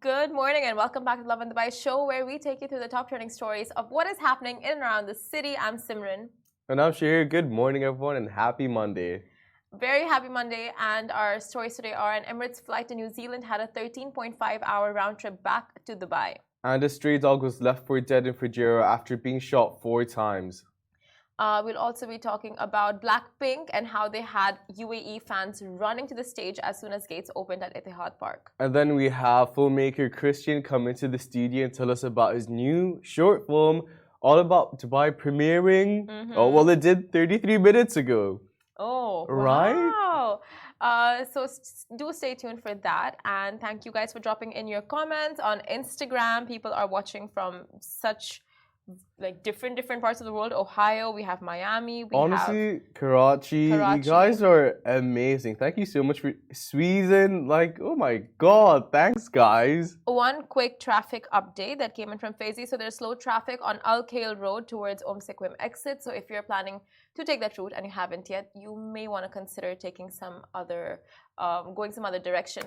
Good morning and welcome back to Lovin Dubai show where we take you through the top trending stories of what is happening in and around the city. I'm Simran. And I'm Shahir. Good morning, everyone, and happy Monday. Very happy Monday, and our stories today are an Emirates flight to New Zealand had a 13.5-hour round trip back to Dubai. And a stray dog was left for dead in Fujairah after being shot 4 times. We'll also be talking about Blackpink and how they had UAE fans running to the stage as soon as gates opened at Etihad Park. And then we have filmmaker Christian come into the studio and tell us about his new short film all about Dubai premiering. Oh, well, it did 33 minutes ago. Oh, right? Wow. Do stay tuned for that. And thank you guys for dropping in your comments on Instagram. People are watching from such different parts of the world. Ohio, we have Miami, Honestly, Karachi, you guys are amazing. Thank you so much for Sweden. Oh my god, thanks guys. One quick traffic update that came in from Faizi. So there's slow traffic on Al Khail Road towards Sequim exit. So if you're planning to take that route and you haven't yet, you may want to consider taking some other going some other direction.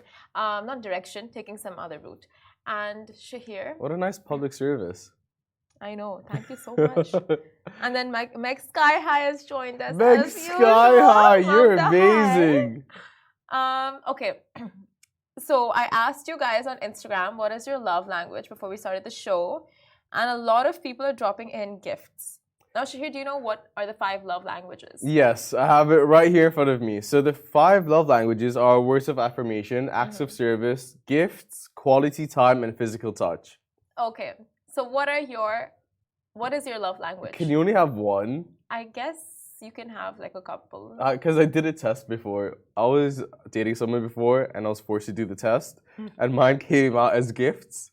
Taking some other route. And Shahir, what a nice public service. I know. Thank you so much. And then Meg Sky High has joined us. Meg Sky High, you're amazing. Okay. So I asked you guys on Instagram, what is your love language before we started the show? And a lot of people are dropping in gifts. Now, Shahir, do you know what are the 5 love languages? Yes, I have it right here in front of me. So the 5 love languages are words of affirmation, acts of service, gifts, quality time, and physical touch. Okay. So what is your love language? Can you only have one? I guess you can have a couple. Because I did a test before. I was dating someone before and I was forced to do the test. And mine came out as gifts.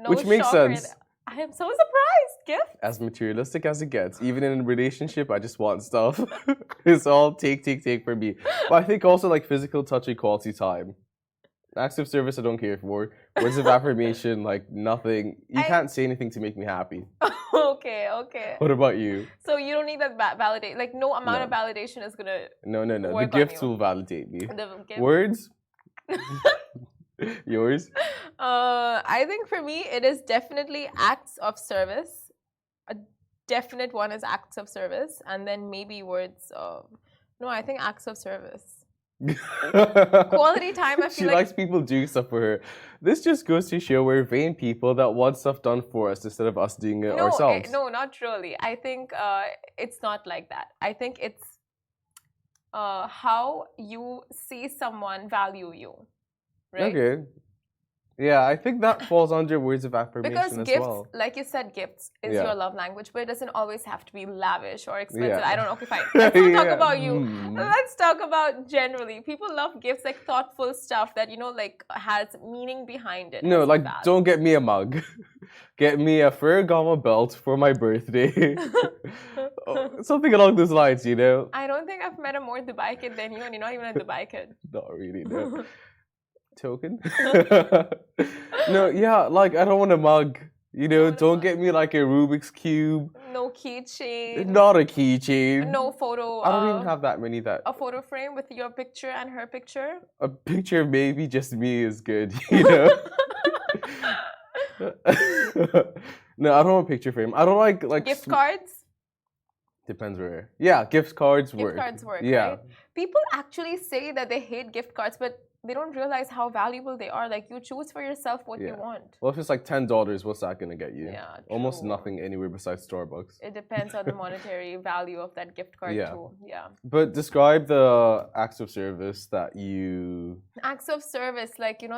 Which makes sense. I am so surprised. Gifts? As materialistic as it gets. Even in a relationship, I just want stuff. It's all take for me. But I think also physical touch and quality time. Acts of service I don't care for. Words of affirmation, nothing. You can't say anything to make me happy. Okay. What about you? So you don't need that validate. No amount of validation is gonna. No. The gifts will validate me. Words? Yours? I think for me it is definitely acts of service. A definite one is acts of service, and then maybe words of. No, I think acts of service. Quality time. I feel she likes people doing stuff for her. This just goes to show we're vain people that want stuff done for us instead of us doing it ourselves. No, not really. I think it's not like that. I think it's how you see someone value you. Right? Okay. Yeah, I think that falls under words of affirmation because as gifts, well. like you said, gifts is your love language, but it doesn't always have to be lavish or expensive. I don't know. Okay, fine. Let's not talk about you. Let's talk about generally. People love gifts, thoughtful stuff that has meaning behind it. No, don't get me a mug. Get me a Ferragamo belt for my birthday. Something along those lines, I don't think I've met a more Dubai kid than you, and you're not even a Dubai kid. Not really, no. Token? No, yeah, I don't want a mug. Don't get me a Rubik's Cube. No keychain. Not a keychain. No photo. I don't even have that many A photo frame with your picture and her picture? A picture of maybe just me is good, No, I don't want a picture frame. I don't like gift cards? Depends where. Yeah, gift cards work. Gift cards work, yeah. Right? People actually say that they hate gift cards, but they don't realize how valuable they are. You choose for yourself what you want. Well, if it's $10, what's that going to get you? Yeah, almost nothing anywhere besides Starbucks. It depends on the monetary value of that gift card too. Yeah. But describe the acts of service that you... Acts of service,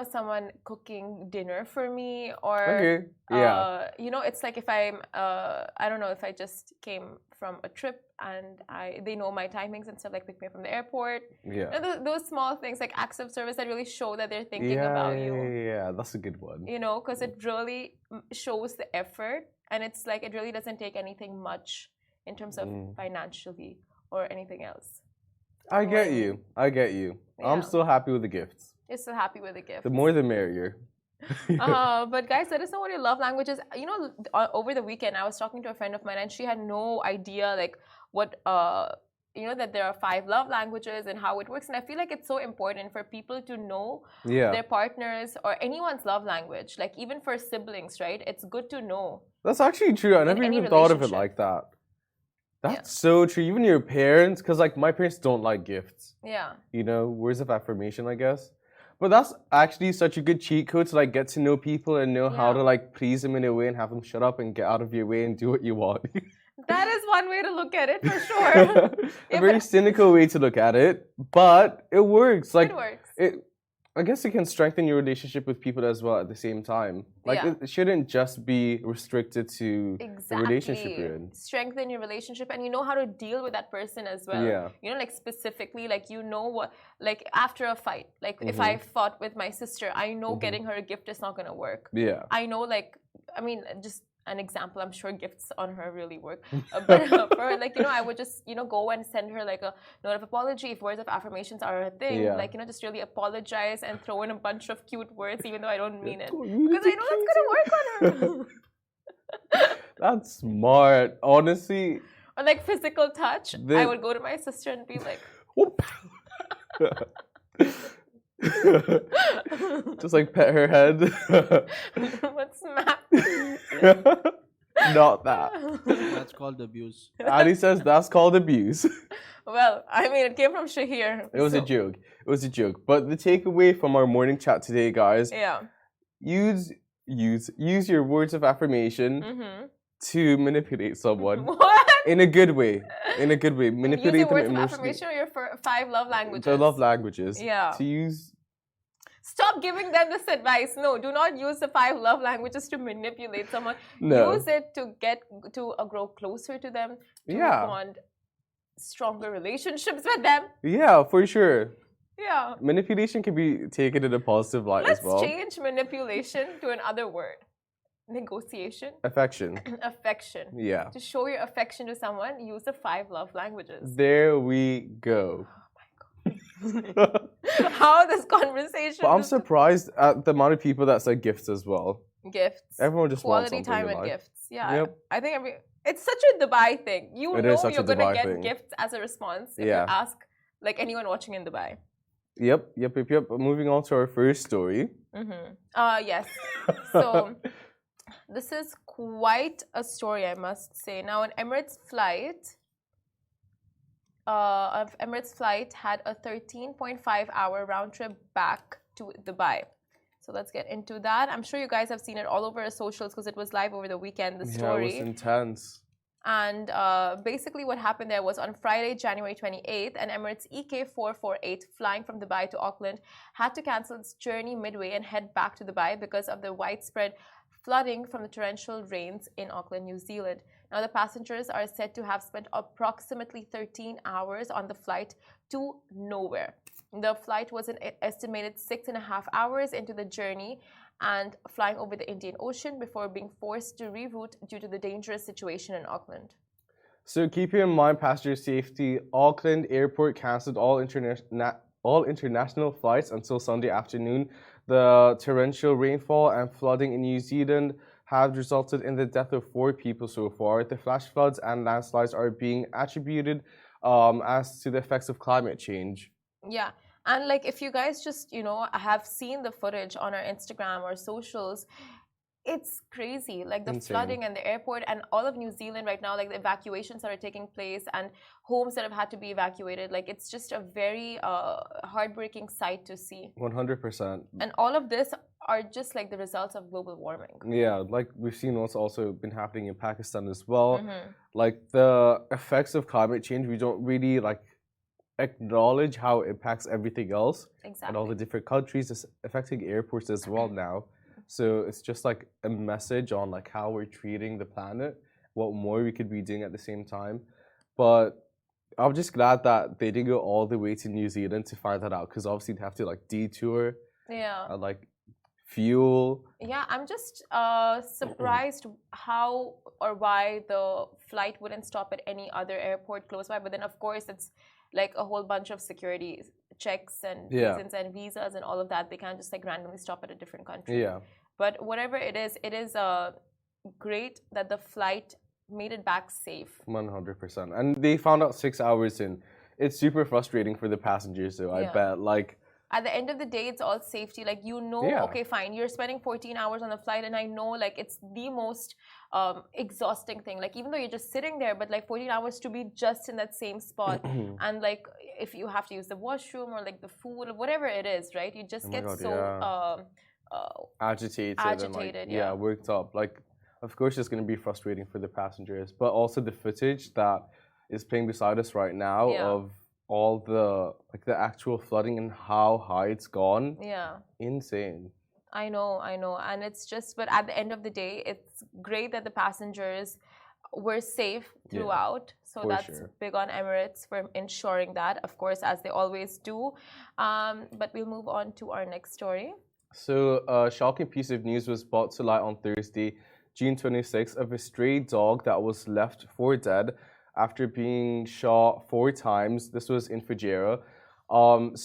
someone cooking dinner for me or... Okay, yeah. It's if I'm... I don't know, if I just came from a trip and they know my timings and stuff, pick me up from the airport. Yeah. Those small things, acts of service that really show that they're thinking about you. Yeah, that's a good one. Because it really shows the effort, and it's it really doesn't take anything much in terms of financially or anything else. I get you. Yeah. I'm still happy with the gifts. You're still happy with the gifts. The more the merrier. But guys, let us know what your love language is. Over the weekend I was talking to a friend of mine and she had no idea what that there are 5 love languages and how it works. And I feel like it's so important for people to know Yeah. their partners or anyone's love language. Like even for siblings, right? It's good to know. That's actually true. I In never any even thought of it relationship. like that. Yeah. That's so true. Even your parents, because like my parents don't like gifts. Yeah. Words of affirmation, I guess. But that's actually such a good cheat code to like get to know people and know how Yeah. to like please them in a way and have them shut up and get out of your way and do what you want. That is one way to look at it for sure. A Yeah, very but cynical way to look at it, but it works. Like it works. I guess it can strengthen your relationship with people as well at the same time. Like Yeah. it shouldn't just be restricted to the relationship you're in. Strengthen your relationship, and you know how to deal with that person as well. Yeah. Like specifically, like what, like after a fight, like if I fought with my sister, I know getting her a gift is not gonna work. Yeah. I know, like, I mean, just an example, I'm sure gifts on her really work. But for like, I would just, go and send her like a note of apology if words of affirmations are a thing. Yeah. Like, just really apologize and throw in a bunch of cute words, even though I don't mean it. Oh, Because I know that's gonna work on her. That's smart. Honestly. Or like physical touch. I would go to my sister and be like, Whoop. Just like pet her head. what's smack? Not that. That's called abuse. Ali says that's called abuse. Well, I mean, it came from Shahir. It was a joke. It was a joke. But the takeaway from our morning chat today, guys, Yeah. use your words of affirmation to manipulate someone What? in a good way. In a good way. Use Manipulate your them words of emotionally. affirmation or your 5 love languages? The love languages. Yeah. To use. Stop giving them this advice. No, do not use the 5 love languages to manipulate someone. No. Use it to get to grow closer to them, to Yeah. bond stronger relationships with them. Yeah, for sure. Yeah. Manipulation can be taken in a positive light Let's as well. change manipulation to another word. Negotiation. Affection. Affection. Yeah. To show your affection to someone, use the 5 love languages. There we go. How this conversation. But I'm is- surprised at the amount of people that said gifts as well. Gifts. Everyone just wants Quality something time in and life. gifts. Yeah. Yep. I think it's such a Dubai thing. You It know is such a you're gonna Dubai get thing. gifts as a response if Yeah. you ask like anyone watching in Dubai. Yep. Moving on to our first story. Yes. So this is quite a story, I must say. Now, an Emirates flight had a 13.5-hour round trip back to Dubai. So let's get into that. I'm sure you guys have seen it all over socials because it was live over the weekend, the story. Yeah, it was intense. And basically what happened there was on Friday, January 28th, an Emirates EK448 flying from Dubai to Auckland had to cancel its journey midway and head back to Dubai because of the widespread flooding from the torrential rains in Auckland, New Zealand. Now, the passengers are said to have spent approximately 13 hours on the flight to nowhere. The flight was an estimated 6.5 hours into the journey and flying over the Indian Ocean before being forced to reroute due to the dangerous situation in Auckland. So keeping in mind passenger safety, Auckland Airport cancelled all international flights until Sunday afternoon. The torrential rainfall and flooding in New Zealand have resulted in the death of 4 people so far. The flash floods and landslides are being attributed as to the effects of climate change. Yeah. And like if you guys just, have seen the footage on our Instagram or socials, it's crazy. Like the Insane. flooding and the airport and all of New Zealand right now, like the evacuations that are taking place and homes that have had to be evacuated. Like it's just a very heartbreaking sight to see. 100%. And all of this are just like the results of global warming. Yeah, like we've seen what's also been happening in Pakistan as well. Like the effects of climate change, we don't really like acknowledge how it impacts everything else. Exactly. And all the different countries. It's affecting airports as well now. So it's just like a message on like how we're treating the planet, what more we could be doing at the same time. But I'm just glad that they didn't go all the way to New Zealand to find that out, because obviously they have to like detour and like fuel. Yeah, I'm just surprised how or why the flight wouldn't stop at any other airport close by. But then, of course, it's like a whole bunch of security checks and reasons and visas and all of that. They can't just like randomly stop at a different country. Yeah. But whatever it is great that the flight made it back safe. 100%. And they found out 6 hours in. It's super frustrating for the passengers, though, I Yeah. bet. Like, At the end of the day, it's all safety. Like, you know, Yeah. okay, fine, you're spending 14 hours on the flight, and I know, like, it's the most exhausting thing. Like, even though you're just sitting there, but like 14 hours to be just in that same spot. And like, if you have to use the washroom or like the food or whatever it is, right? You just Oh my get God, so agitated and like, agitated, yeah, worked up. Like, of course, it's going to be frustrating for the passengers, but also the footage that is playing beside us right now Yeah. of all the like the actual flooding and how high it's gone. yeah. Insane. I know. And it's just, but at the end of the day, it's great that the passengers were safe throughout. So for that's sure. big on Emirates for ensuring that, of course, as they always do. But we'll move on to our next story. So, a shocking piece of news was brought to light on Thursday, June 26th, of a stray dog that was left for dead after being shot 4 times. This was in Fujairah.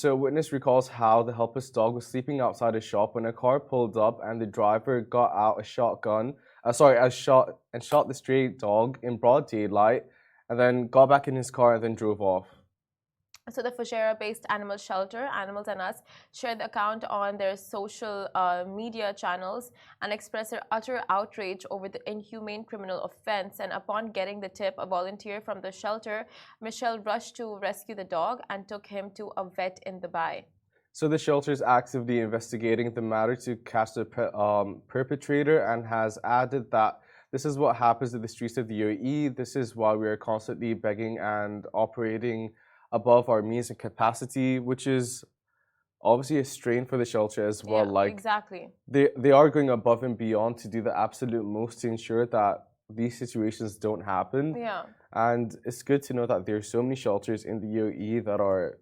So, witness recalls how the helpless dog was sleeping outside a shop when a car pulled up and the driver got out a shotgun. Shot the stray dog in broad daylight, and then got back in his car and then drove off. So the Fujairah-based animal shelter, Animals and Us, shared the account on their social media channels and expressed their utter outrage over the inhumane criminal offense. And upon getting the tip, a volunteer from the shelter, Michelle, rushed to rescue the dog and took him to a vet in Dubai. So the shelter is actively investigating the matter to catch the perpetrator and has added that this is what happens in the streets of the UAE. This is why we are constantly begging and operating above our means and capacity, which is obviously a strain for the shelter as well. Yeah, like exactly. they are going above and beyond to do the absolute most to ensure that these situations don't happen. Yeah. And it's good to know that there are so many shelters in the UAE that are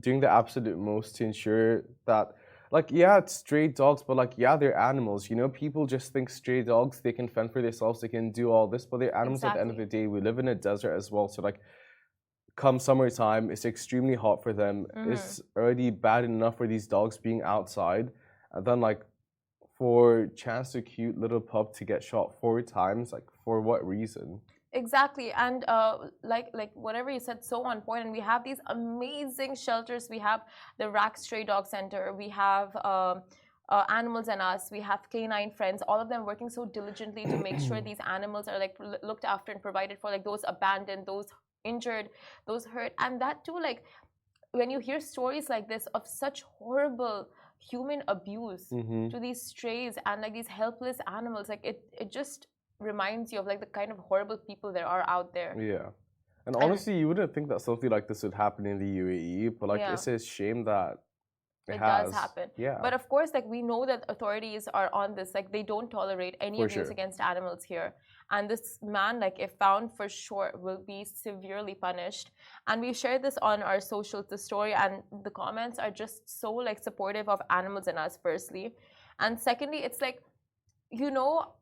doing the absolute most to ensure that, like, yeah, it's stray dogs, but like, yeah, they're animals. You know, people just think stray dogs, they can fend for themselves, they can do all this, but they're animals at the end of the day. We live in a desert as well. So like, come summertime, it's extremely hot for them. It's already bad enough for these dogs being outside. And then like, for Chance, a cute little pup to get shot 4 times, like, for what reason? Exactly, and like whatever you said, so on point. And we have these amazing shelters. We have the Rack Stray Dog Center. We have Animals and Us. We have Canine Friends. All of them working so diligently to make sure these animals are like looked after and provided for. Like those abandoned, those injured, those hurt, and that too. Like when you hear stories like this of such horrible human abuse to these strays and like these helpless animals, like it just reminds you of like the kind of horrible people there are out there. Yeah. And honestly, you wouldn't think that something like this would happen in the UAE, but like, it's a shame that it has. Does happen. Yeah. But of course, like we know that authorities are on this. Like they don't tolerate any abuse against animals here. And this man, like if found, for sure will be severely punished. And we shared this on our socials, the story, and the comments are just so like supportive of Animals and Us, firstly. And secondly, it's like, you know,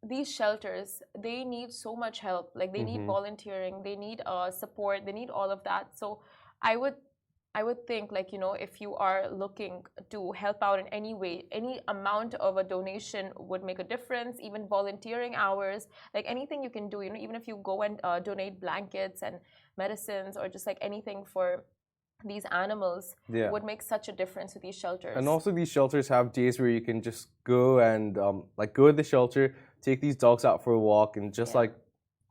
these shelters, they need so much help. Like they need volunteering, they need support, they need all of that. So I would think, like, you know, if you are looking to help out in any way, any amount of a donation would make a difference. Even volunteering hours, like anything you can do, you know, even if you go and donate blankets and medicines or just like anything for these animals would make such a difference to these shelters. And also these shelters have days where you can just go and like go to the shelter, take these dogs out for a walk and just like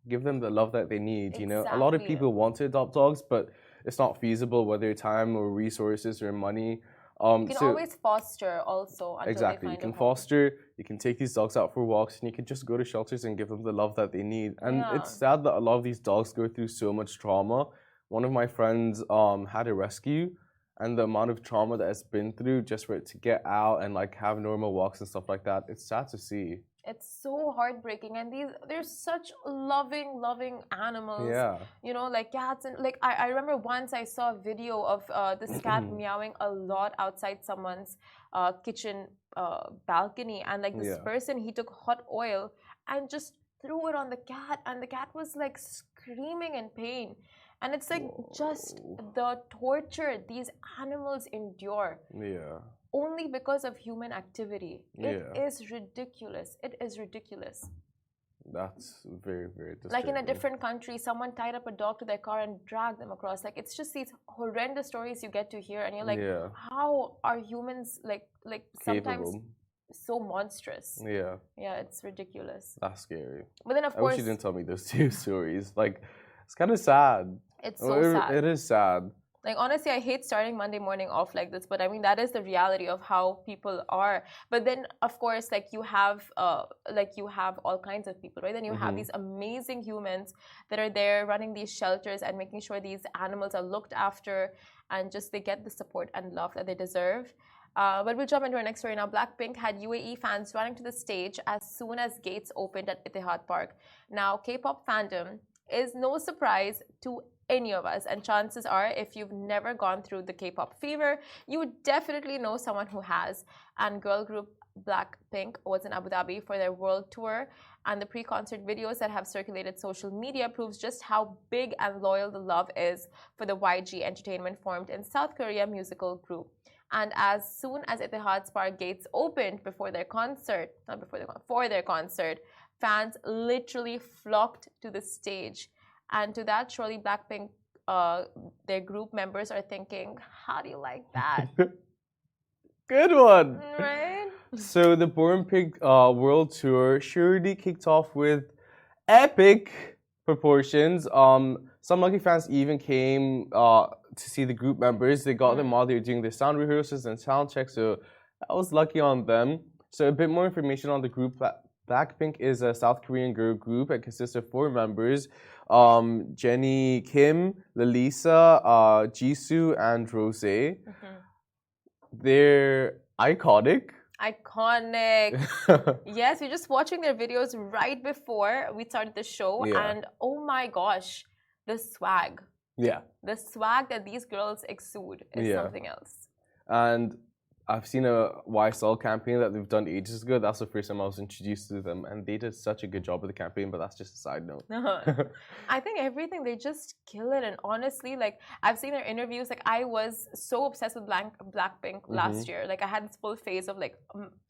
give them the love that they need. You know, a lot of people want to adopt dogs, but it's not feasible, whether time or resources or money. You can always foster also. Exactly, you can foster, you can take these dogs out for walks, and you can just go to shelters and give them the love that they need. And it's sad that a lot of these dogs go through so much trauma. One of my friends had a rescue, and the amount of trauma that it's been through just for it to get out and like have normal walks and stuff like that, it's sad to see. It's so heartbreaking, and they're such loving animals. Yeah. You know, like cats, and like I remember once I saw a video of this cat meowing a lot outside someone's kitchen balcony, and like this person, he took hot oil and just threw it on the cat, and the cat was like screaming in pain. And it's like just the torture these animals endure. Yeah. Only because of human activity. It is ridiculous. It is ridiculous. That's very, very Like in a disturbing. different country, someone tied up a dog to their car and dragged them across. Like it's just these horrendous stories you get to hear, and you're like, Yeah, how are humans like sometimes capable. so monstrous? Yeah, Yeah, it's ridiculous. that's scary. But then of I wish you course, didn't tell me those two stories. Like, it's kind of sad. it's so Well, sad. It is sad. Like honestly, I hate starting Monday morning off like this, but I mean that is the reality of how people are. But then of course, like you have all kinds of people, right? Then you have Hmm. these amazing humans that are there running these shelters and making sure these animals are looked after and just they get the support and love that they deserve. But we'll jump into our next story now. Blackpink had UAE fans running to the stage as soon as gates opened at Etihad Park. Now, K-pop fandom is no surprise to any of us, and chances are if you've never gone through the K-pop fever, you would definitely know someone who has. And girl group Blackpink was in Abu Dhabi for their world tour, and the pre-concert videos that have circulated social media proves just how big and loyal the love is for the YG Entertainment formed in South Korea musical group. And as soon as Etihad's Park gates opened before their concert, not before their for their concert, fans literally flocked to the stage. And to that, surely Blackpink, their group members are thinking, "How do you like that?" Good one. Right? So the Born Pig World Tour surely kicked off with epic proportions. Some lucky fans even came to see the group members. They got them while they were doing their sound rehearsals and sound checks. So I was lucky on them. So a bit more information on the group. Blackpink is a South Korean girl group. It consists of 4 members: Jennie Kim, Lalisa, Jisoo, and Rose. They're iconic. Iconic. Yes, we're just watching their videos right before we started the show, Yeah. and oh my gosh, the swag. Yeah. The swag that these girls exude is Yeah. something else. And I've seen a YSL campaign that they've done ages ago. That's the first time I was introduced to them, and they did such a good job with the campaign. But that's just a side note. I think everything they just kill it, and honestly, like I've seen their interviews. Like I was so obsessed with Blackpink last year. Like I had this full phase of like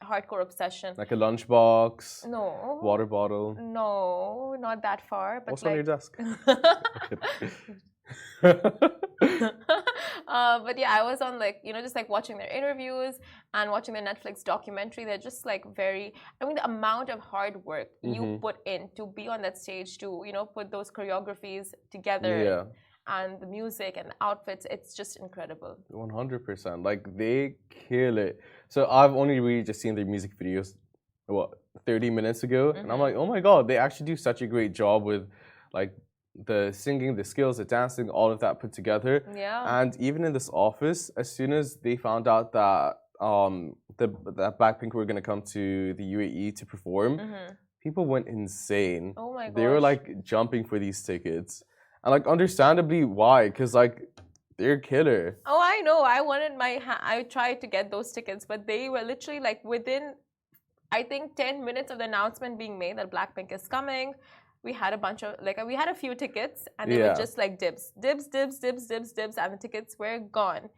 hardcore obsession. Like a lunchbox, No, water bottle. no, not that far. But What's like, on your desk? but yeah, I was on like just like watching their interviews and watching their Netflix documentary. They're just like very. I mean, the amount of hard work you put in to be on that stage to put those choreographies together. Yeah. And the music and the outfits, it's just incredible. 100%. Like they kill it. So I've only really just seen their music videos, 30 minutes ago, and I'm like, oh my god, they actually do such a great job with like the singing, the skills, the dancing, all of that put together. Yeah. And even in this office, as soon as they found out that that Blackpink were gonna come to the UAE to perform, people went insane. Oh my gosh. They were like jumping for these tickets, and like understandably why, because like they're killer. Oh, I know. I tried to get those tickets, but they were literally like within, I think, 10 minutes of the announcement being made that Blackpink is coming. We had we had a few tickets, and they were just like dibs, and the tickets were gone.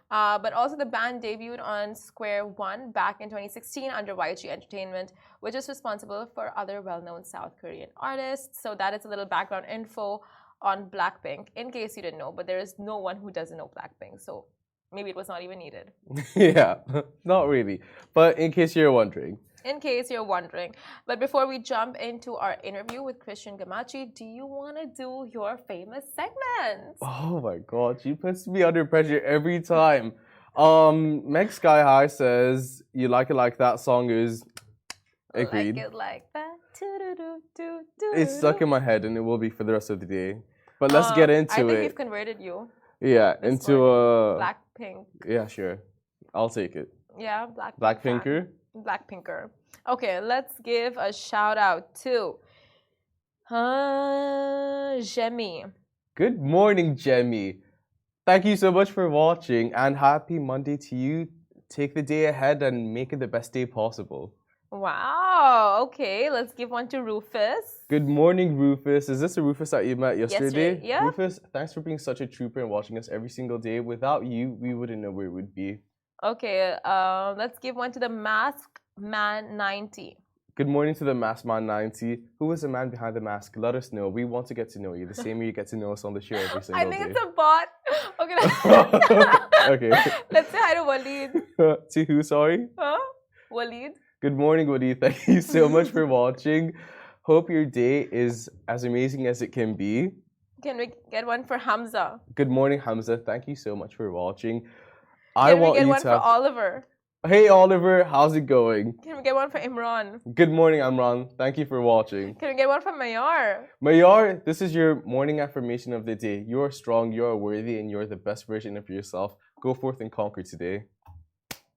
But also the band debuted on Square One back in 2016 under YG Entertainment, which is responsible for other well-known South Korean artists. So that is a little background info on Blackpink, in case you didn't know. But there is no one who doesn't know Blackpink, so maybe it was not even needed. Yeah, not really. But in case you're wondering. In case you're wondering. But before we jump into our interview with Christian Ghammachi, do you want to do your famous segment? Oh my god, she puts me under pressure every time. Meg Sky High says, "You like it like that" song is agreed. Like it like that. It's stuck in my head and it will be for the rest of the day. But let's get into I think it. we've converted you. Yeah, this into morning. Blackpink. Yeah, sure. I'll take it. Yeah, Blackpinker. Blackpinker. Okay, let's give a shout out to Jemmy. Good morning, Jemmy. Thank you so much for watching and happy Monday to you. Take the day ahead and make it the best day possible. Wow. Okay, let's give one to Rufus. Good morning, Rufus. Is this the Rufus that you met yesterday? Yeah. Rufus, thanks for being such a trooper and watching us every single day. Without you, we wouldn't know where we'd be. Okay, let's give one to the Mask Man 90. Good morning to the Mask Man 90. Who is the man behind the mask? Let us know. We want to get to know you. The same way you get to know us on the show every single I day. think it's a bot. Okay. Okay. Let's say hi to Waleed. To who, sorry? Huh? Waleed. Good morning, Woody. Thank you so much for watching. Hope your day is as amazing as it can be. Can we get one for Hamza? Good morning, Hamza. Thank you so much for watching. Can we get one for Oliver? Hey, Oliver. How's it going? Can we get one for Imran? Good morning, Amran. Thank you for watching. Can we get one from Mayar? Mayar, this is your morning affirmation of the day. You are strong, you are worthy, and you're the best version of yourself. Go forth and conquer today.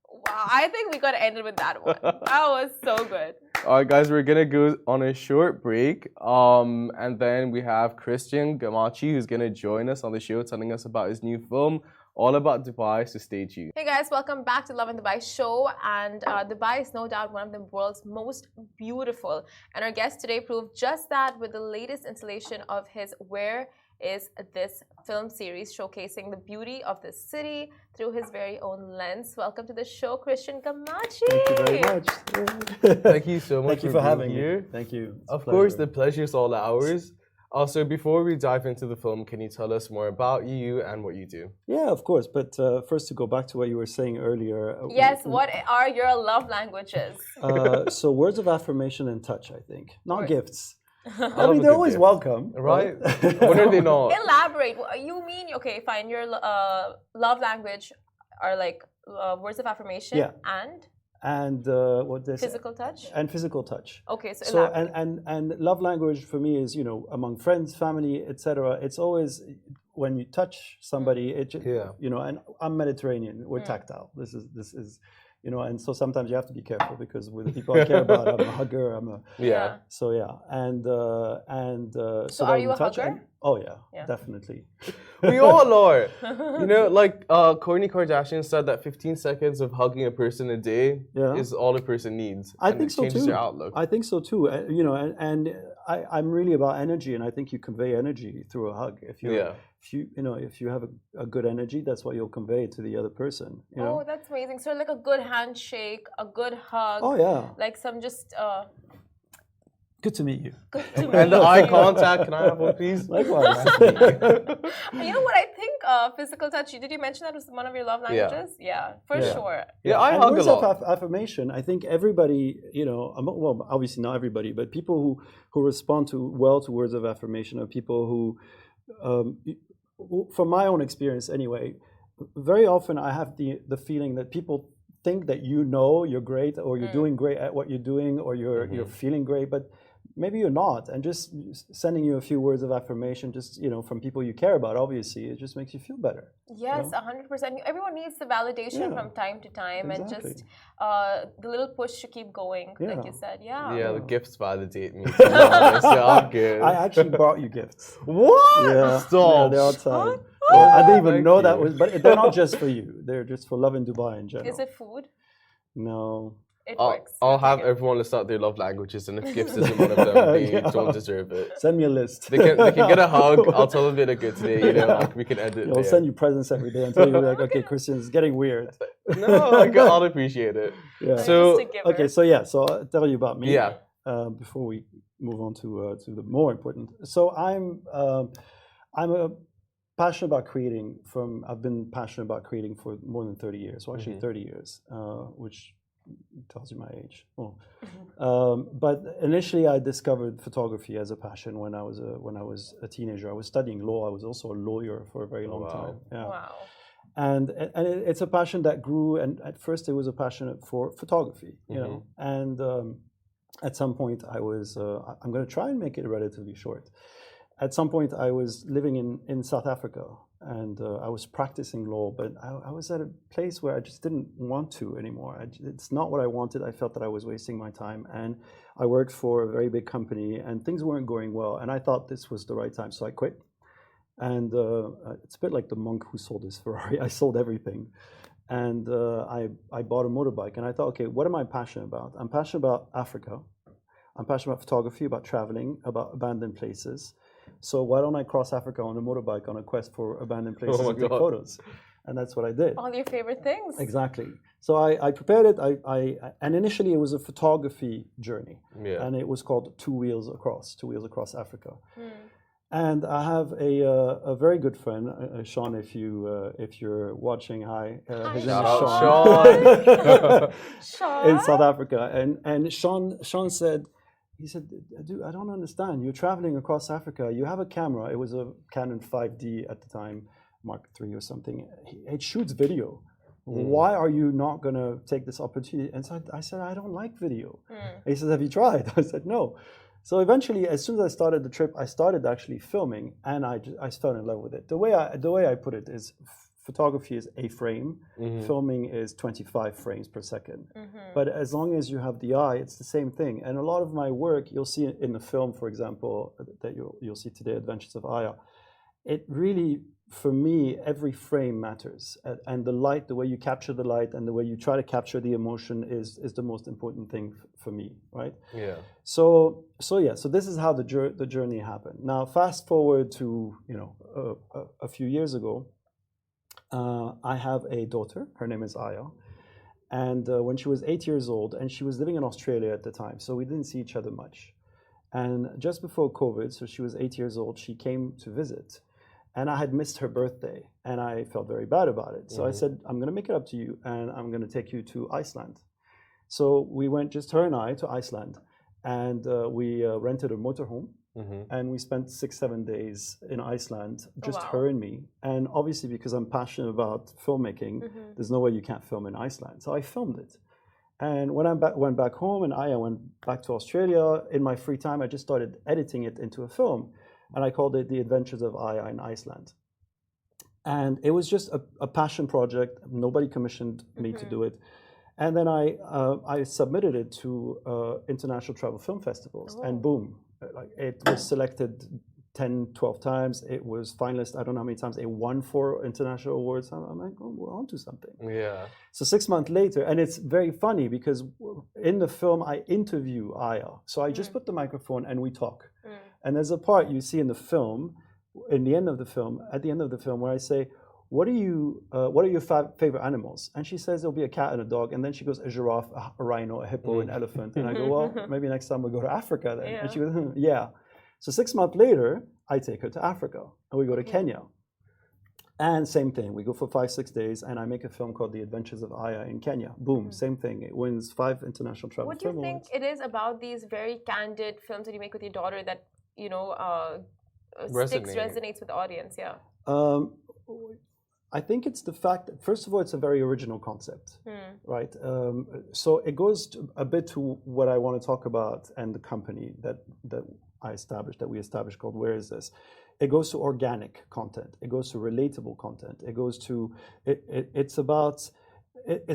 Wow, I think we got to end it with that one. That was so good. All right, guys, we're gonna go on a short break, and then we have Christian Ghammachi who's gonna join us on the show, telling us about his new film, all about Dubai. So stay tuned. Hey guys, welcome back to Lovin Dubai show. And Dubai is no doubt one of the world's most beautiful. And our guest today proved just that with the latest installation of his Where Is This film series, showcasing the beauty of the city through his very own lens. Welcome to the show, Christian Ghammachi. Thank you very much. Thank you so much. Thank you for having me. here. Thank you. It's Of a course, pleasure. the pleasure's all ours. Also, before we dive into the film, can you tell us more about you and what you do? Yeah, of course. But first, to go back to what you were saying earlier. Yes, what are your love languages? So words of affirmation and touch, I think, not Right. gifts. love I a mean, they're good always gift. welcome, Right? When are they not? Elaborate. You mean, okay, fine, your love language are like words of affirmation Yeah. and And what this physical touch? and physical touch. Okay, so So elaborate. and love language for me is, you know, among friends, family, etc. It's always when you touch somebody, Yeah. you know. And I'm Mediterranean. We're tactile. This is, you know. And so sometimes you have to be careful because with the people I care about, I'm a hugger. Yeah. So yeah, So are when you a touch, hugger? oh yeah, Yeah. definitely. We all are. You know, like Kourtney Kardashian said that 15 seconds of hugging a person a day Yeah. is all a person needs. I and think it so changes too. your outlook. I think so too. You know, and I'm really about energy, and I think you convey energy through a hug. If you have a good energy, that's what you'll convey to the other person. You know? Oh, that's amazing. So like a good handshake, a good hug. Oh yeah. Like some just Good to meet you. good to And the meet eye you. contact, can I have one, please? Likewise. You know what I think? Physical touch. Did you mention that was one of your love languages? Yeah, for Yeah. sure. Yeah, I And hug a words lot. of affirmation. I think everybody, you know, well, obviously not everybody, but people who respond well to words of affirmation are people who, from my own experience anyway, very often I have the feeling that people think that you know you're great, or you're doing great at what you're doing, or you're feeling great, but maybe you're not. And just sending you a few words of affirmation, just, you know, from people you care about, obviously, it just makes you feel better. Yes, 100%. Everyone needs the validation Yeah. from time to time, and Exactly. just the little push to keep going, like Yeah. you said. Yeah. Yeah, the gifts validate me. To be honest. Yeah, I'm good. I actually brought you gifts. What? Yeah, Stop. yeah, they're outside. What? Yeah, I didn't even Thank know that you. was, but they're not just for you. They're just for Love in Dubai in general. Is it food? No. It works. I'll have Okay. everyone list out their love languages, and if gifts isn't one of them, they Yeah. don't deserve it. Send me a list. They can get a hug. I'll tell them they're good today. You know, like we can end it. I'll there. send you presents every day until you're like, okay, Christian, it's getting weird. No, I'll appreciate it. Yeah. So Just a giver. Okay, so yeah, so I'll tell you about me. Yeah. Before we move on to the more important. So I'm a passionate about creating. I've been passionate about creating for more than 30 years. Well, actually 30 years, which tells you my age. Oh. But initially, I discovered photography as a passion when I was a teenager. I was studying law. I was also a lawyer for a very long Wow. time. Yeah. Wow. And it's a passion that grew. And at first, it was a passion for photography. You know, and at some point, I'm going to try and make it relatively short. At some point, I was living in South Africa, and I was practicing law, but I was at a place where I just didn't want to anymore. It's not what I wanted. I felt that I was wasting my time, and I worked for a very big company, and things weren't going well, and I thought this was the right time, so I quit. And it's a bit like the monk who sold his Ferrari. I sold everything, and I bought a motorbike, and I thought, okay, what am I passionate about? I'm passionate about Africa. I'm passionate about photography, about traveling, about abandoned places. So why don't I cross Africa on a motorbike on a quest for abandoned places my and take God. photos? And that's what I did. All your favorite things. Exactly. So I prepared it. And initially it was a photography journey, and it was called Two Wheels Across Africa. And I have a very good friend, Sean. If you're watching, hi. His name is Sean. Sean. In South Africa, and Sean said, he said, dude, I don't understand. You're traveling across Africa. You have a camera. It was a Canon 5D at the time, Mark III or something. It shoots video. Why are you not going to take this opportunity? And so I said, I don't like video. He says, have you tried? I said, no. So eventually, as soon as I started the trip, I started actually filming, and I fell in love with it. The way I put it is, photography is a frame, filming is 25 frames per second. But as long as you have the eye, it's the same thing. And a lot of my work, you'll see in the film, for example, that you'll see today, Adventures of Aya. It really, for me, every frame matters, and the light, the way you capture the light, and the way you try to capture the emotion is the most important thing for me, right? Yeah. So this is how the journey happened. Now, fast forward to a few years ago. I have a daughter. Her name is Aya, and when she was 8 years old, and she was living in Australia at the time, so we didn't see each other much. And just before COVID, so she was 8 years old, she came to visit. And I had missed her birthday, and I felt very bad about it. So I said, I'm going to make it up to you, and I'm going to take you to Iceland. So we went, just her and I, to Iceland, and we rented a motorhome, and we spent 6-7 days in Iceland, just her and me. And obviously, because I'm passionate about filmmaking, there's no way you can't film in Iceland. So I filmed it. And when I went back home, and I went back to Australia, in my free time, I just started editing it into a film. And I called it The Adventures of Aya in Iceland. And it was just a passion project. Nobody commissioned me to do it. And then I submitted it to international travel film festivals. And boom, it was selected 10, 12 times. It was finalist, I don't know how many times. It won 4 international awards. I'm like, oh, we're on to something. Yeah. So 6 months later, and it's very funny because in the film, I interview Aya. So I just put the microphone and we talk. And there's a part you see in the film, at the end of the film, where I say, what are your 5 favorite animals? And she says, there'll be a cat and a dog. And then she goes, a giraffe, a rhino, a hippo, an elephant. And I go, well, maybe next time we'll go to Africa then. And she goes, yeah. So 6 months later, I take her to Africa, and we go to Kenya. And same thing, we go for 5-6 days, and I make a film called The Adventures of Aya in Kenya. Boom, same thing. It wins 5 international travel film awards. What do you think it is about these very candid films that you make with your daughter that, resonates with the audience? Yeah. I think it's the fact that, first of all, it's a very original concept, right? So it goes a bit to what I want to talk about, and the company that we established called Where Is This? It goes to organic content. It goes to relatable content. It goes to, it's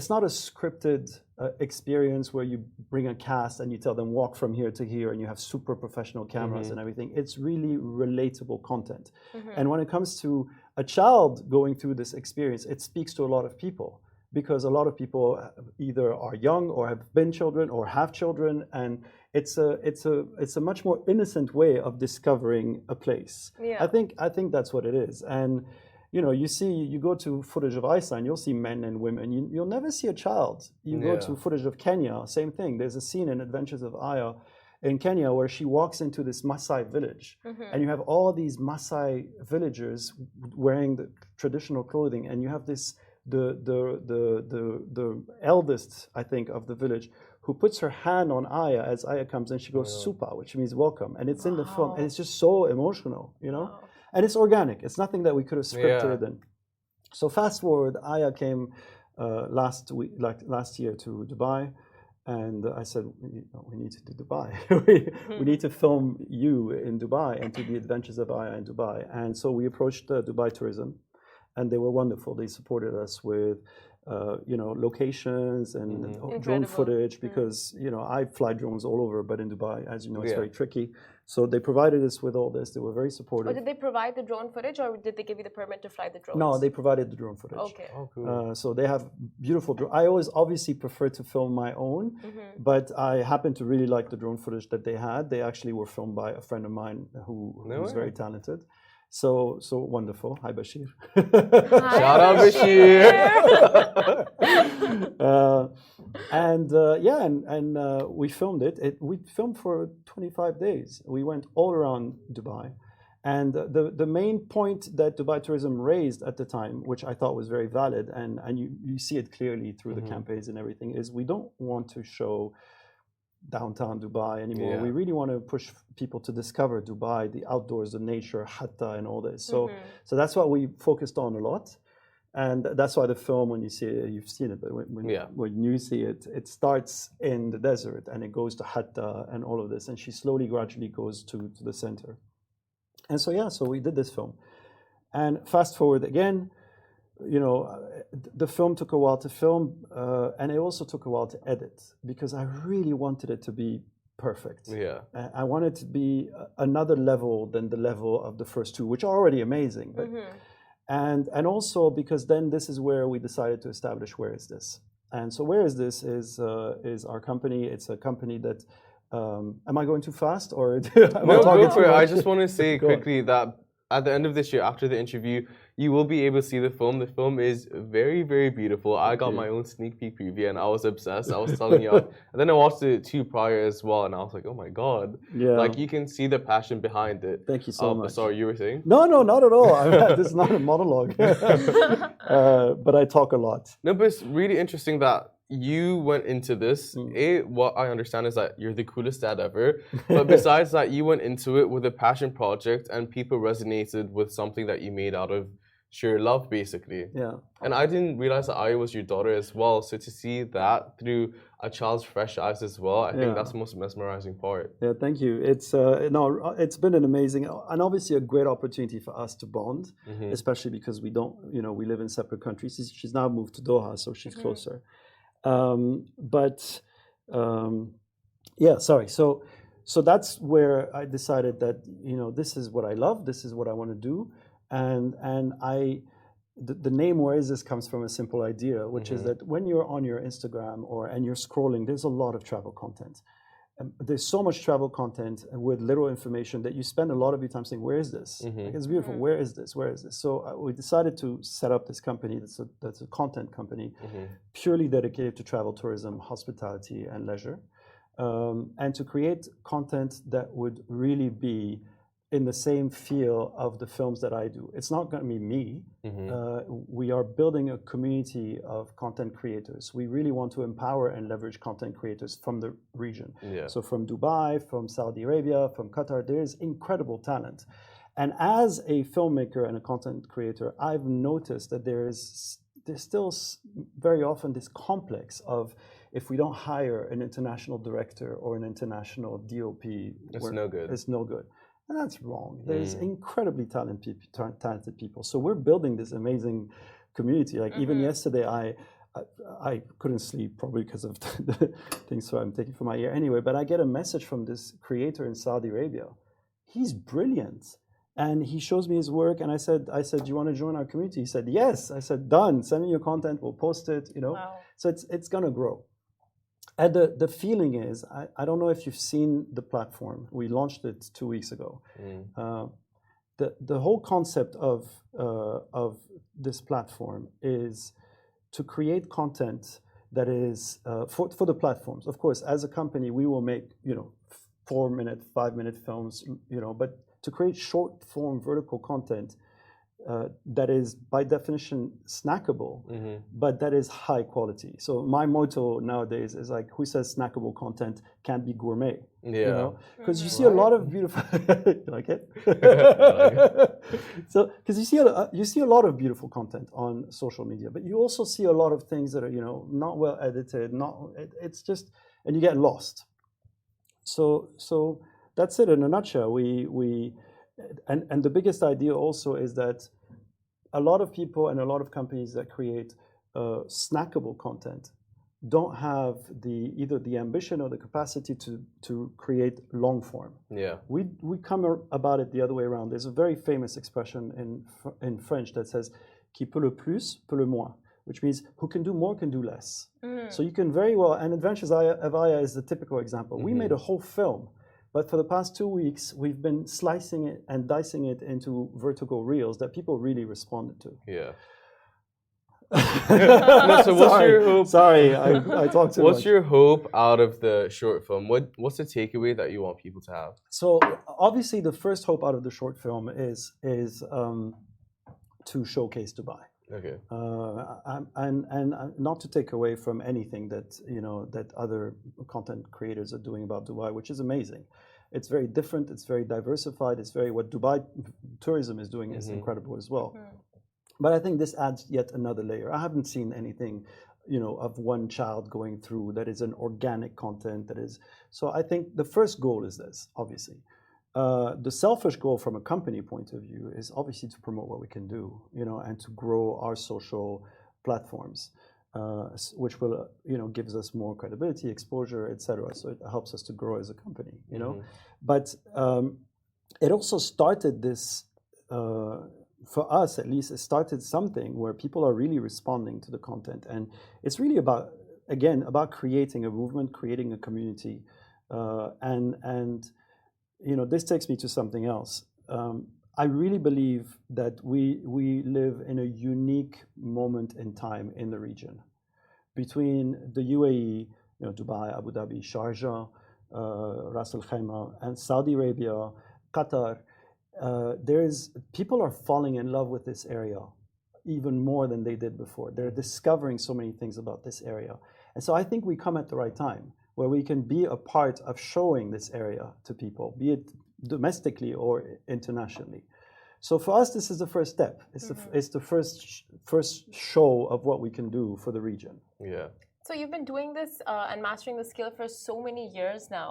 not a scripted experience where you bring a cast and you tell them walk from here to here and you have super professional cameras and everything. It's really relatable content. And when it comes to a child going through this experience, it speaks to a lot of people, because a lot of people either are young or have been children or have children, and it's a much more innocent way of discovering a place. Yeah. I think that's what it is. And you go to footage of Iceland, you'll see men and women. You'll never see a child. You go to footage of Kenya, same thing. There's a scene in Adventures of Aya in Kenya where she walks into this Maasai village, and you have all these Maasai villagers wearing the traditional clothing, and you have the eldest, I think, of the village, who puts her hand on Aya as Aya comes, and she goes Supa, which means welcome, and it's in the film, and it's just so emotional, and it's organic. It's nothing that we could have scripted. And so fast forward, Aya came last year to Dubai. And I said, we need to do Dubai. we need to film you in Dubai and to the Adventures of Aya in Dubai. And so we approached Dubai Tourism, and they were wonderful. They supported us with, locations and drone footage, because, I fly drones all over, but in Dubai, as you know, it's very tricky. So they provided us with all this. They were very supportive. Or did they provide the drone footage, or did they give you the permit to fly the drones? No, they provided the drone footage. Okay. Oh, cool. So they have beautiful drones. I always obviously prefer to film my own, but I happen to really like the drone footage that they had. They actually were filmed by a friend of mine who was very talented. So wonderful. Hi, Bashir. Shout out Bashir. We filmed it. We filmed for 25 days. We went all around Dubai. And the main point that Dubai Tourism raised at the time, which I thought was very valid, and you see it clearly through the campaigns and everything, is we don't want to show downtown Dubai anymore. We really want to push people to discover Dubai, the outdoors, the nature, hatta, and all this. So that's what we focused on a lot. And that's why the film, when you see it, you've seen it, but when you see it, it starts in the desert and it goes to hatta and all of this. And she slowly, gradually goes to the center. And so we did this film. And fast forward again, the film took a while to film, and it also took a while to edit because I really wanted it to be perfect. Yeah. I wanted it to be another level than the level of the first two, which are already amazing. But, and also because then this is where we decided to establish Where Is This? And so Where Is This is our company. It's a company that, am I going too fast or am I talking go for too it. much? I just want to say quickly that at the end of this year, after the interview, you will be able to see the film. The film is very, very beautiful. I got my own sneak peek preview and I was obsessed. I was telling you. And then I watched the two prior as well and I was like, oh my God. Yeah. Like you can see the passion behind it. Thank you so much. Sorry, you were saying? No, not at all. This is not a monologue. But I talk a lot. No, but it's really interesting that you went into this. What I understand is that you're the coolest dad ever. But besides that, you went into it with a passion project and people resonated with something that you made out of sheer love, basically. Yeah. And I didn't realize that Aya was your daughter as well. So to see that through a child's fresh eyes as well, I think that's the most mesmerizing part. Yeah, thank you. It's been an amazing and obviously a great opportunity for us to bond, especially because we don't, we live in separate countries. She's now moved to Doha, so she's closer. So that's where I decided that this is what I love, this is what I want to do, and the name Where Is This comes from a simple idea, which is that when you're on your Instagram and you're scrolling, there's a lot of travel content. There's so much travel content with little information that you spend a lot of your time saying, where is this? Like, it's beautiful. Where is this? Where is this? So we decided to set up this company that's a content company purely dedicated to travel, tourism, hospitality, and leisure, and to create content that would really be in the same feel of the films that I do. It's not going to be me. We are building a community of content creators. We really want to empower and leverage content creators from the region. So from Dubai, from Saudi Arabia, from Qatar, there's incredible talent. And as a filmmaker and a content creator, I've noticed that there's still very often this complex of if we don't hire an international director or an international DOP, it's no good. And that's wrong. There's incredibly talented people. So we're building this amazing community. Like even yesterday, I couldn't sleep probably because of the things so I'm taking from my ear anyway. But I get a message from this creator in Saudi Arabia. He's brilliant, and he shows me his work. And I said, do you want to join our community? He said, yes. I said, done. Send me your content. We'll post it. Wow. So it's gonna grow. And the feeling is, I don't know if you've seen the platform. We launched it 2 weeks ago. The whole concept of this platform is to create content that is for the platforms. Of course, as a company, we will make 4-minute, 5-minute films, but to create short form vertical content that is by definition snackable, but that is high quality. So my motto nowadays is like, who says snackable content can't be gourmet? Because you see a lot of beautiful. You like it? So because you see a lot of beautiful content on social media, but you also see a lot of things that are not well edited. It's just, and you get lost. So that's it in a nutshell. And the biggest idea also is that a lot of people and a lot of companies that create snackable content don't have either the ambition or the capacity to create long form. We come about it the other way around. There's a very famous expression in French that says "Qui peut le plus, peut le moins," which means who can do more can do less. So you can very well, and Adventures of Aya is the typical example. We made a whole film But for the past 2 weeks, we've been slicing it and dicing it into vertical reels that people really responded to. Yeah. No, so what's your hope? Sorry, I talked too much. What's your hope out of the short film? What's the takeaway that you want people to have? So obviously, the first hope out of the short film is to showcase Dubai. Okay. And not to take away from anything that that other content creators are doing about Dubai, which is amazing. It's very different. It's very diversified. It's very what Dubai tourism is doing is incredible as well. But I think this adds yet another layer. I haven't seen anything, of one child going through that is an organic content that is. So I think the first goal is this, obviously. The selfish goal from a company point of view is obviously to promote what we can do, and to grow our social platforms, which will, gives us more credibility, exposure, etc. So it helps us to grow as a company, But it also started this. For us, at least, it started something where people are really responding to the content, and it's really about creating a movement, creating a community, and this takes me to something else. I really believe that we live in a unique moment in time in the region, between the UAE, Dubai, Abu Dhabi, Sharjah, Ras Al Khaimah, and Saudi Arabia, Qatar. People are falling in love with this area even more than they did before. They're discovering so many things about this area. And so I think we come at the right time where we can be a part of showing this area to people, be it domestically or internationally. So for us, this is the first step. It's the first show of what we can do for the region. Yeah. So you've been doing this and mastering the skill for so many years now.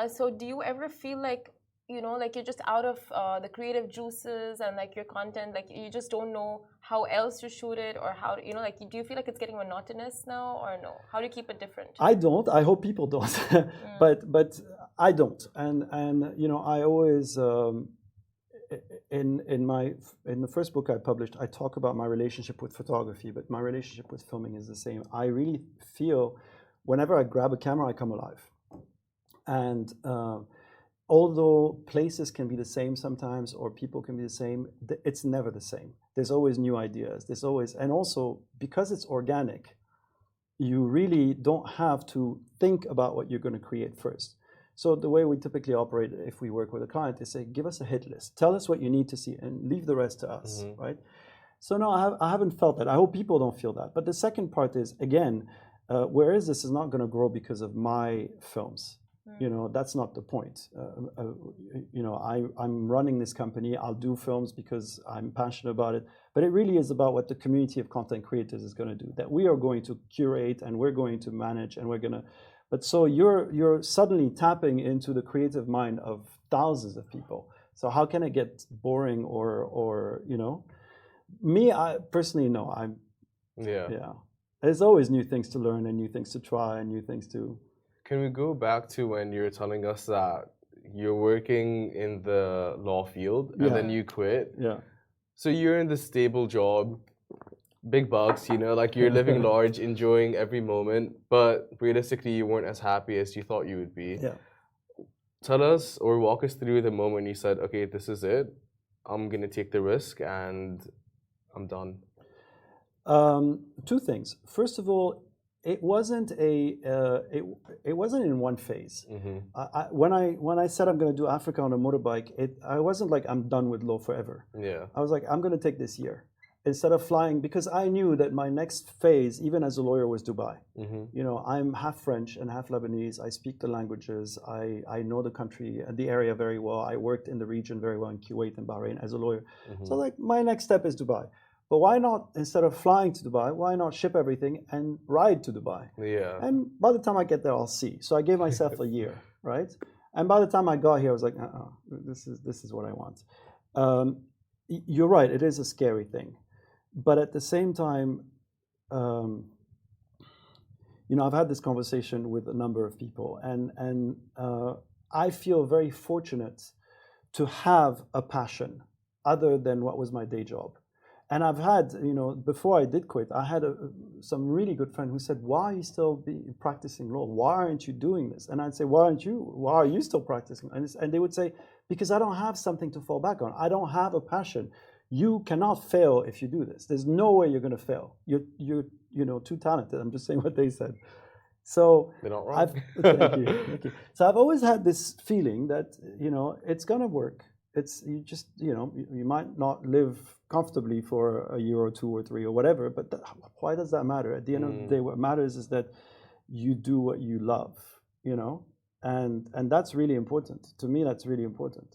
So do you ever feel like, like you're just out of the creative juices and like your content, like you just don't know how else to shoot it or how, do you feel like it's getting monotonous now or no? How do you keep it different? I don't. I hope people don't. But I don't. And I always in the first book I published, I talk about my relationship with photography, but my relationship with filming is the same. I really feel whenever I grab a camera, I come alive. And although places can be the same sometimes or people can be the same, it's never the same. There's always new ideas. And also because it's organic, you really don't have to think about what you're going to create first. So the way we typically operate if we work with a client is say, give us a hit list. Tell us what you need to see and leave the rest to us, right? So no, I haven't felt that. I hope people don't feel that. But the second part is, again, whereas this is not going to grow because of my films. That's not the point. I'm running this company. I'll do films because I'm passionate about it. But it really is about what the community of content creators is going to do. That we are going to curate and we're going to manage and we're going to. But so you're suddenly tapping into the creative mind of thousands of people. So how can it get boring or Me, I personally no. Yeah. There's always new things to learn and new things to try and new things to. Can we go back to when you were telling us that you're working in the law field and then you quit? Yeah. So you're in the stable job, big bucks, like you're living large, enjoying every moment, but realistically you weren't as happy as you thought you would be. Yeah. Tell us or walk us through the moment you said, okay, this is it. I'm going to take the risk and I'm done. Two things. First of all, it wasn't it wasn't in one phase. When I said I'm going to do Africa on a motorbike, I wasn't like I'm done with law forever. Yeah. I was like I'm going to take this year instead of flying because I knew that my next phase, even as a lawyer, was Dubai. I'm half French and half Lebanese. I speak the languages. I know the country and the area very well. I worked in the region very well in Kuwait and Bahrain as a lawyer. So like my next step is Dubai. But why not, instead of flying to Dubai, why not ship everything and ride to Dubai? Yeah. And by the time I get there, I'll see. So I gave myself a year, right? And by the time I got here, I was like, this is what I want. You're right, it is a scary thing. But at the same time, I've had this conversation with a number of people, and I feel very fortunate to have a passion other than what was my day job. And I've had, before I did quit, I had some really good friend who said, "Why are you still practicing law? Why aren't you doing this?" And I'd say, "Why are you still practicing?" And they would say, "Because I don't have something to fall back on. I don't have a passion. You cannot fail if you do this. There's no way you're going to fail. You're too talented." I'm just saying what they said. So They're not wrong. thank you. So I've always had this feeling that it's going to work. You might not live comfortably for a year or 2 or 3 or whatever, but why does that matter? At the end of the day, what matters is that you do what you love, and that's really important. To me, that's really important.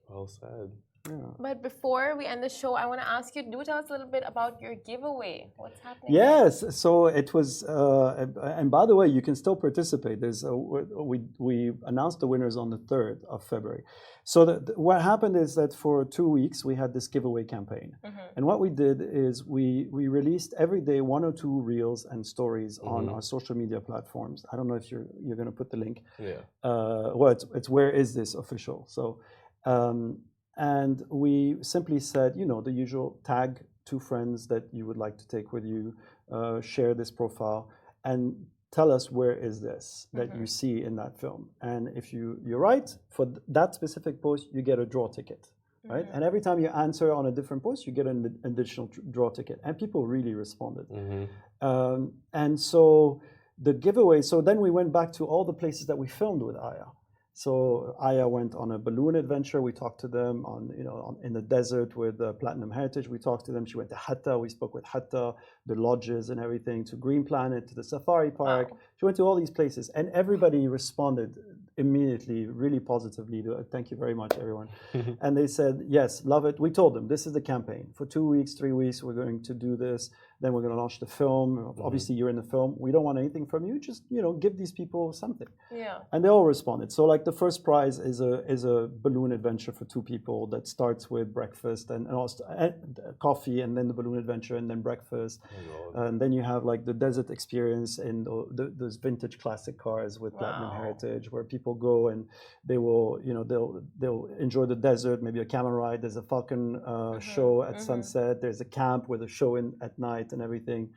Well said. Yeah. But before we end the show, I want to ask you, do tell us a little bit about your giveaway. What's happening? Yes, so it was, and by the way, you can still participate. We announced the winners on the 3rd of February. So what happened is that for 2 weeks, we had this giveaway campaign. And what we did is we released every day 1 or 2 reels and stories on our social media platforms. I don't know if you're going to put the link. Yeah. Well, it's Where Is This Official. So, and we simply said, the usual, tag 2 friends that you would like to take with you, share this profile, and tell us where is this that you see in that film. And if you're right, for that specific post, you get a draw ticket, right? And every time you answer on a different post, you get an additional draw ticket. And people really responded. And so the giveaway, so then we went back to all the places that we filmed with Aya. So Aya went on a balloon adventure. We talked to them in the desert with Platinum Heritage. We talked to them. She went to Hatta. We spoke with Hatta, the lodges and everything, to Green Planet, to the safari park. Wow. She went to all these places, and everybody responded immediately, really positively. Thank you very much, everyone. And they said, yes, love it. We told them, this is the campaign. For 2 weeks, 3 weeks, we're going to do this. Then we're going to launch the film. Obviously, you're in the film. We don't want anything from you. Just, give these people something. Yeah. And they all responded. So like the first prize is a balloon adventure for 2 people that starts with breakfast and also coffee, and then the balloon adventure, and then breakfast. And then you have like the desert experience in those vintage classic cars with Platinum Heritage, where people go and they will, they'll enjoy the desert, maybe a camel ride. There's a falcon show at sunset. There's a camp with a show at night and everything.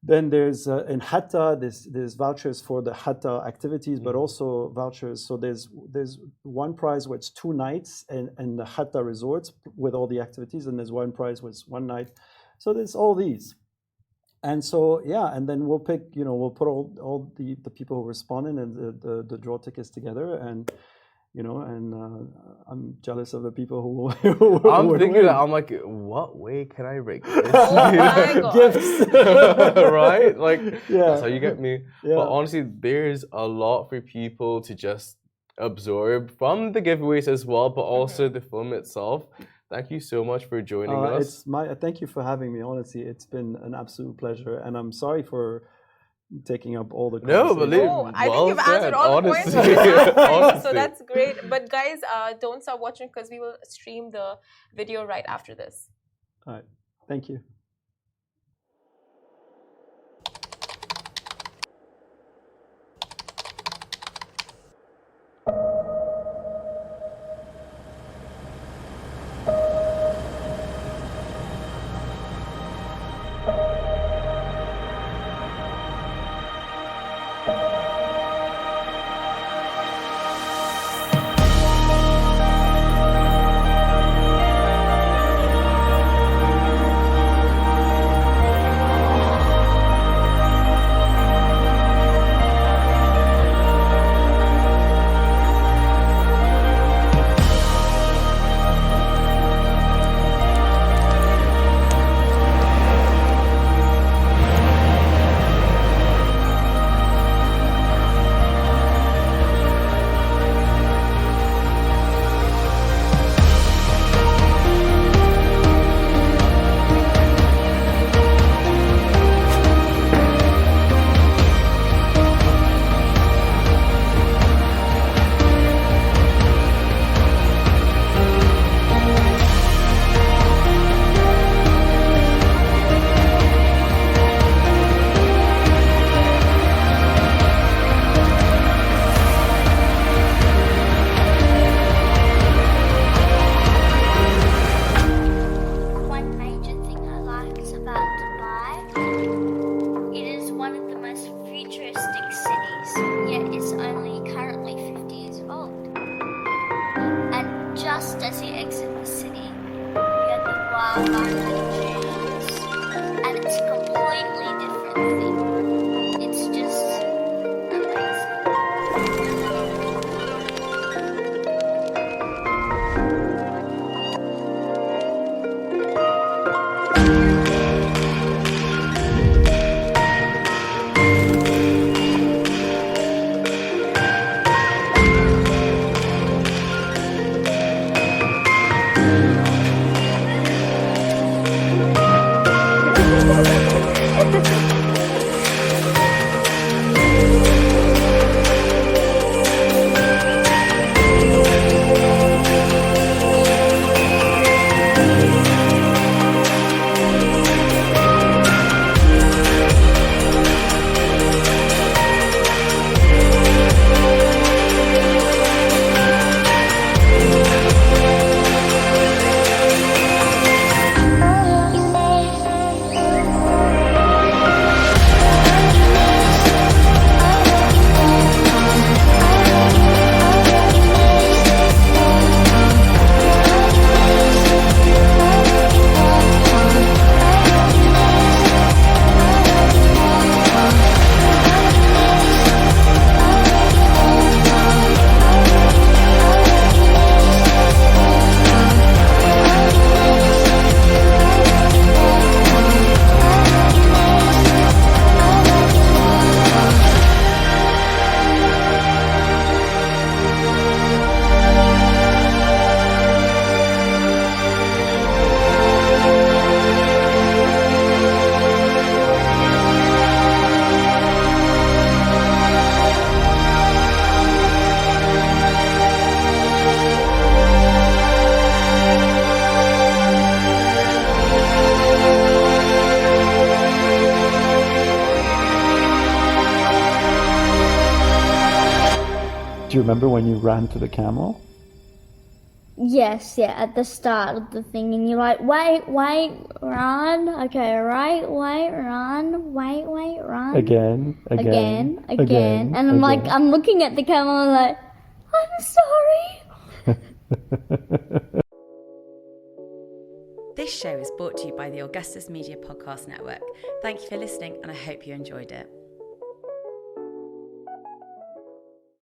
Then there's in Hatta, there's vouchers for the Hatta activities, but also vouchers. So there's one prize where it's 2 nights in the Hatta resorts with all the activities, and there's one prize with 1 night. So there's all these. And so, and then we'll pick, we'll put all the people who responded and the draw tickets together, and I'm jealous of the people who I'm thinking that, I'm like, what way can I break this? Gifts. Right? Like, that's how you get me. Yeah. But honestly, there's a lot for people to just absorb from the giveaways as well, but also the film itself. Thank you so much for joining us. Thank you for having me. Honestly, it's been an absolute pleasure, and I'm sorry for taking up all the I think you've answered all the points. So that's great. But guys, don't stop watching, because we will stream the video right after this. All right. Thank you. Do you remember when you ran to the camel? Yes, yeah, at the start of the thing, and you're like, wait, run. Okay, right, wait, run. Wait, run. Again. And I'm like, I'm looking at the camera, and I'm like, I'm sorry. This show is brought to you by the Augustus Media Podcast Network. Thank you for listening, and I hope you enjoyed it.